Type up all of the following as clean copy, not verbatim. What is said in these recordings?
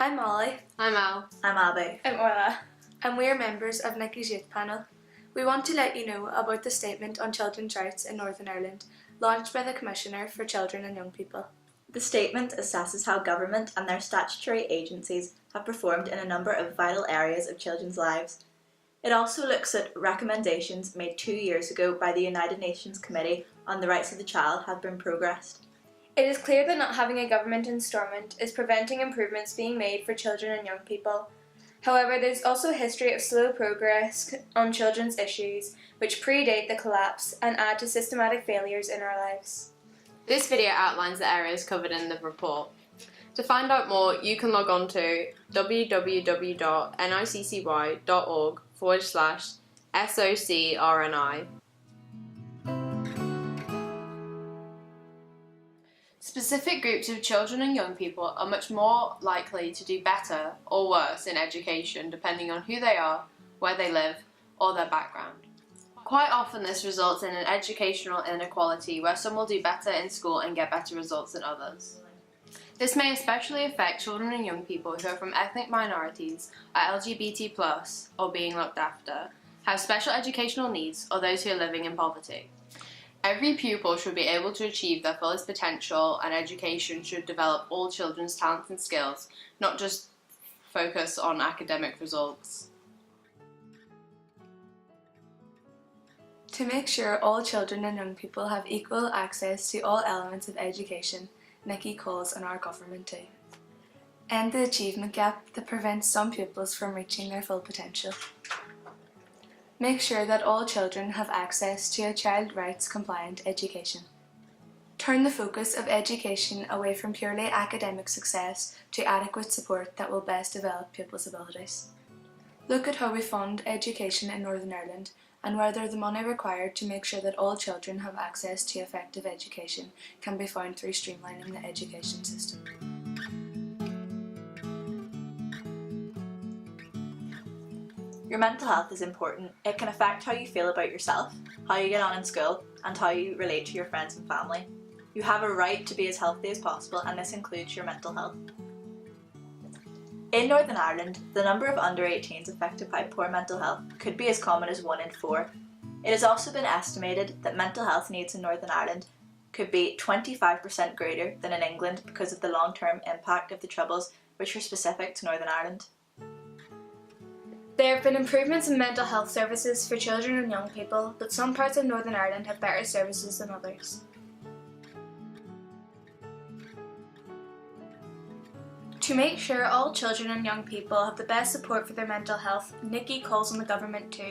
Hi Molly. I'm Al. I'm Abby. I'm Orla. And we are members of NICCY's Youth Panel. We want to let you know about the Statement on Children's Rights in Northern Ireland, launched by the Commissioner for Children and Young People. The statement assesses how government and their statutory agencies have performed in a number of vital areas of children's lives. It also looks at recommendations made 2 years ago by the United Nations Committee on the Rights of the Child have been progressed. It is clear that not having a government instrument is preventing improvements being made for children and young people. However, there is also a history of slow progress on children's issues which predate the collapse and add to systematic failures in our lives. This video outlines the areas covered in the report. To find out more, you can log on to www.niccy.org/SOCRNI. Specific groups of children and young people are much more likely to do better or worse in education depending on who they are, where they live, or their background. Quite often this results in an educational inequality where some will do better in school and get better results than others. This may especially affect children and young people who are from ethnic minorities, are LGBT+, or being looked after, have special educational needs, or those who are living in poverty. Every pupil should be able to achieve their fullest potential, and education should develop all children's talents and skills, not just focus on academic results. To make sure all children and young people have equal access to all elements of education, NICCY calls on our government to end the achievement gap that prevents some pupils from reaching their full potential. Make sure that all children have access to a child rights compliant education. Turn the focus of education away from purely academic success to adequate support that will best develop pupils' abilities. Look at how we fund education in Northern Ireland and whether the money required to make sure that all children have access to effective education can be found through streamlining the education system. Your mental health is important. It can affect how you feel about yourself, how you get on in school, and how you relate to your friends and family. You have a right to be as healthy as possible, and this includes your mental health. In Northern Ireland, the number of under 18s affected by poor mental health could be as common as 1 in 4. It has also been estimated that mental health needs in Northern Ireland could be 25% greater than in England because of the long-term impact of the troubles which are specific to Northern Ireland. There have been improvements in mental health services for children and young people, but some parts of Northern Ireland have better services than others. To make sure all children and young people have the best support for their mental health, NICCY calls on the government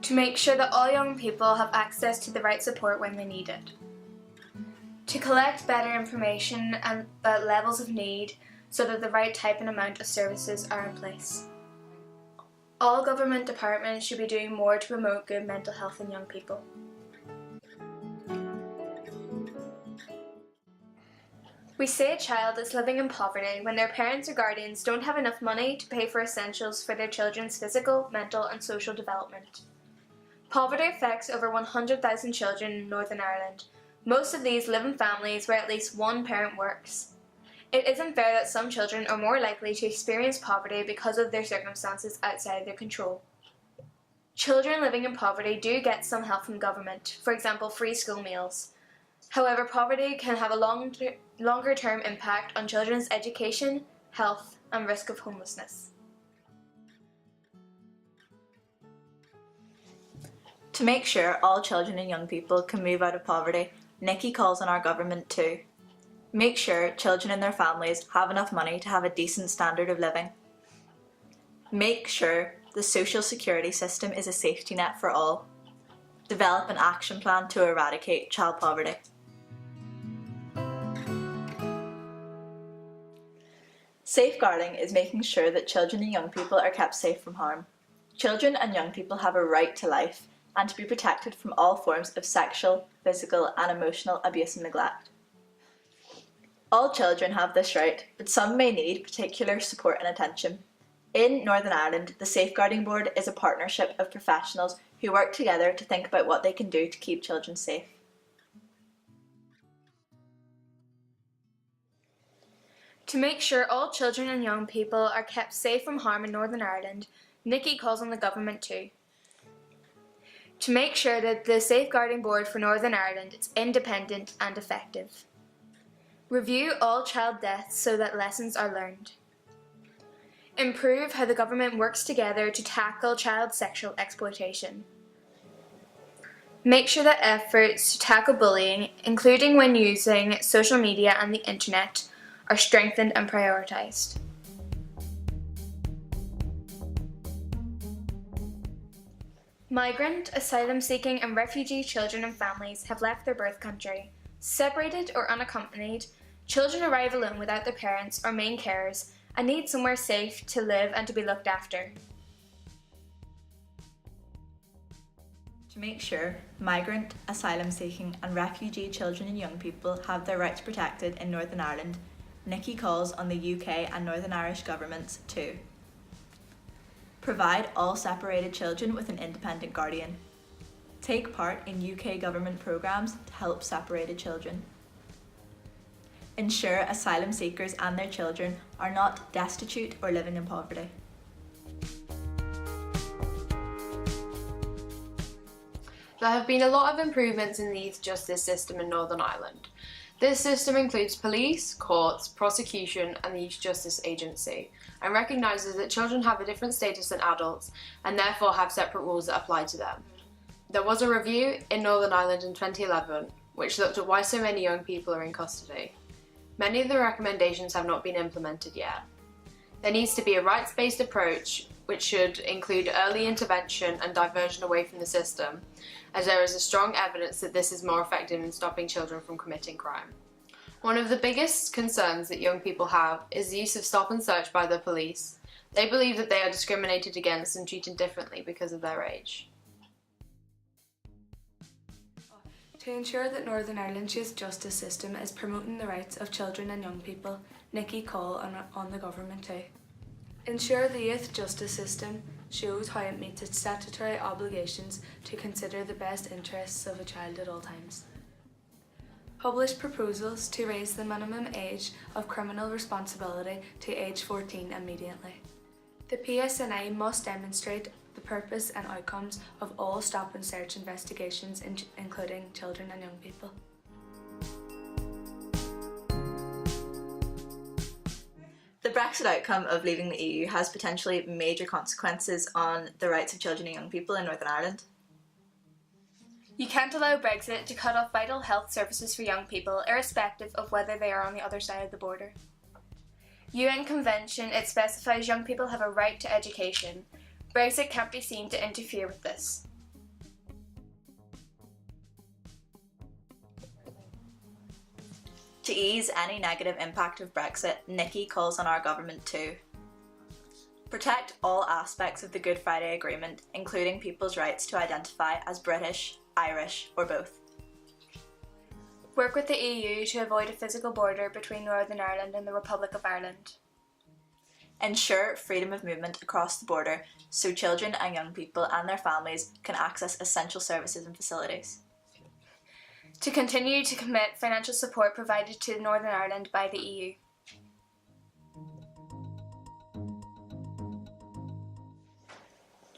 to make sure that all young people have access to the right support when they need it. To collect better information about levels of need so that the right type and amount of services are in place. All government departments should be doing more to promote good mental health in young people. We say a child is living in poverty when their parents or guardians don't have enough money to pay for essentials for their children's physical, mental and social development. Poverty affects over 100,000 children in Northern Ireland. Most of these live in families where at least one parent works. It isn't fair that some children are more likely to experience poverty because of their circumstances outside their control. Children living in poverty do get some help from government, for example free school meals. However, poverty can have a longer-term impact on children's education, health and risk of homelessness. To make sure all children and young people can move out of poverty, NICCY calls on our government to make sure children and their families have enough money to have a decent standard of living. Make sure the social security system is a safety net for all. Develop an action plan to eradicate child poverty. Safeguarding is making sure that children and young people are kept safe from harm. Children and young people have a right to life and to be protected from all forms of sexual, physical and emotional abuse and neglect. All children have this right, but some may need particular support and attention. In Northern Ireland, the Safeguarding Board is a partnership of professionals who work together to think about what they can do to keep children safe. To make sure all children and young people are kept safe from harm in Northern Ireland, NICCY calls on the government to make sure that the Safeguarding Board for Northern Ireland is independent and effective. Review all child deaths so that lessons are learned. Improve how the government works together to tackle child sexual exploitation. Make sure that efforts to tackle bullying, including when using social media and the internet, are strengthened and prioritised. Migrant, asylum-seeking and refugee children and families have left their birth country. Separated or unaccompanied, children arrive alone without their parents or main carers and need somewhere safe to live and to be looked after. To make sure migrant, asylum-seeking and refugee children and young people have their rights protected in Northern Ireland, NICCY calls on the UK and Northern Irish governments to provide all separated children with an independent guardian, take part in UK government programmes to help separated children, ensure asylum seekers and their children are not destitute or living in poverty. There have been a lot of improvements in the youth justice system in Northern Ireland. This system includes police, courts, prosecution and the Youth Justice Agency, and recognises that children have a different status than adults and therefore have separate rules that apply to them. There was a review in Northern Ireland in 2011 which looked at why so many young people are in custody. Many of the recommendations have not been implemented yet. There needs to be a rights-based approach which should include early intervention and diversion away from the system, as there is a strong evidence that this is more effective in stopping children from committing crime. One of the biggest concerns that young people have is the use of stop and search by the police. They believe that they are discriminated against and treated differently because of their age. To ensure that Northern Ireland's youth justice system is promoting the rights of children and young people, NICCY call on the government to ensure the youth justice system shows how it meets its statutory obligations to consider the best interests of a child at all times. Publish proposals to raise the minimum age of criminal responsibility to age 14 immediately. The PSNI must demonstrate the purpose and outcomes of all stop and search investigations, including children and young people. The Brexit outcome of leaving the EU has potentially major consequences on the rights of children and young people in Northern Ireland. You can't allow Brexit to cut off vital health services for young people, irrespective of whether they are on the other side of the border. UN Convention, it specifies young people have a right to education. Brexit can't be seen to interfere with this. To ease any negative impact of Brexit, NICCY calls on our government to protect all aspects of the Good Friday Agreement, including people's rights to identify as British, Irish or both. Work with the EU to avoid a physical border between Northern Ireland and the Republic of Ireland. Ensure freedom of movement across the border so children and young people and their families can access essential services and facilities. To continue to commit financial support provided to Northern Ireland by the EU.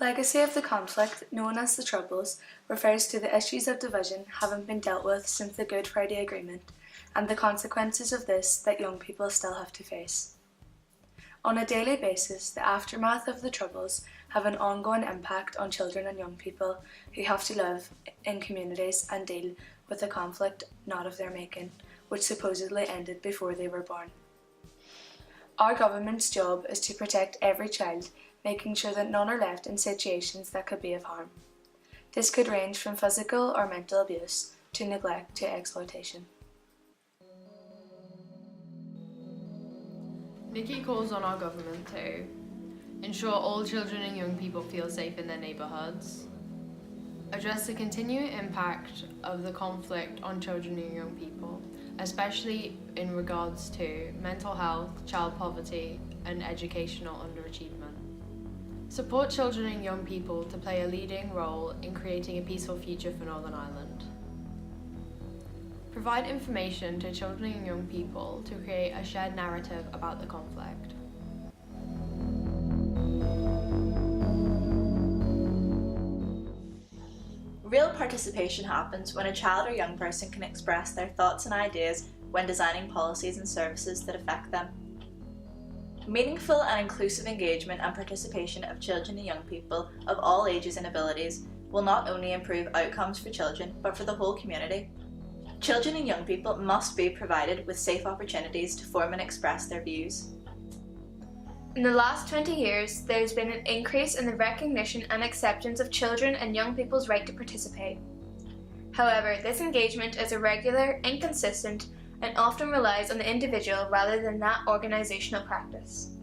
Legacy of the conflict, known as the Troubles, refers to the issues of division having been dealt with since the Good Friday Agreement and the consequences of this that young people still have to face. On a daily basis, the aftermath of the Troubles have an ongoing impact on children and young people who have to live in communities and deal with a conflict not of their making, which supposedly ended before they were born. Our government's job is to protect every child, making sure that none are left in situations that could be of harm. This could range from physical or mental abuse to neglect to exploitation. NICCY calls on our government to ensure all children and young people feel safe in their neighbourhoods, address the continuing impact of the conflict on children and young people, especially in regards to mental health, child poverty and educational underachievement. Support children and young people to play a leading role in creating a peaceful future for Northern Ireland. Provide information to children and young people to create a shared narrative about the conflict. Real participation happens when a child or young person can express their thoughts and ideas when designing policies and services that affect them. Meaningful and inclusive engagement and participation of children and young people of all ages and abilities will not only improve outcomes for children, but for the whole community. Children and young people must be provided with safe opportunities to form and express their views. In the last 20 years, there has been an increase in the recognition and acceptance of children and young people's right to participate. However, this engagement is irregular, inconsistent, and often relies on the individual rather than that organisational practice.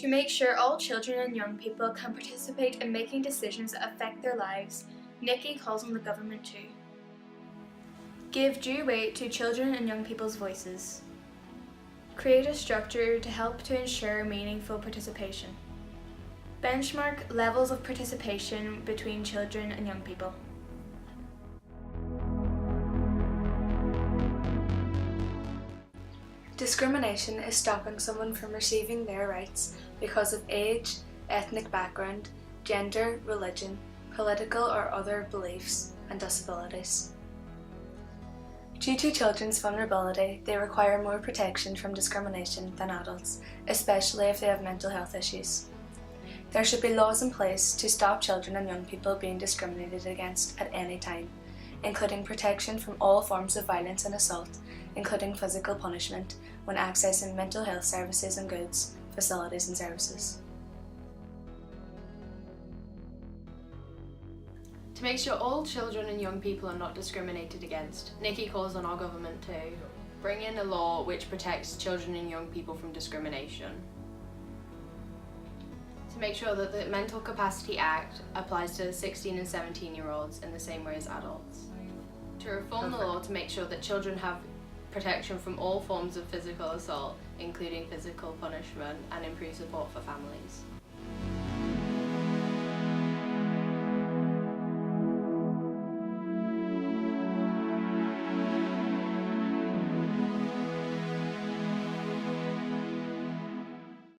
To make sure all children and young people can participate in making decisions that affect their lives, NICCY calls on the government to give due weight to children and young people's voices. Create a structure to help to ensure meaningful participation. Benchmark levels of participation between children and young people. Discrimination is stopping someone from receiving their rights because of age, ethnic background, gender, religion, political or other beliefs, and disabilities. Due to children's vulnerability, they require more protection from discrimination than adults, especially if they have mental health issues. There should be laws in place to stop children and young people being discriminated against at any time, including protection from all forms of violence and assault, including physical punishment, when accessing mental health services and goods, facilities and services. To make sure all children and young people are not discriminated against, NICCY calls on our government to bring in a law which protects children and young people from discrimination. To make sure that the Mental Capacity Act applies to 16 and 17-year-olds in the same way as adults. To reform the law to make sure that children have protection from all forms of physical assault, including physical punishment, and improve support for families.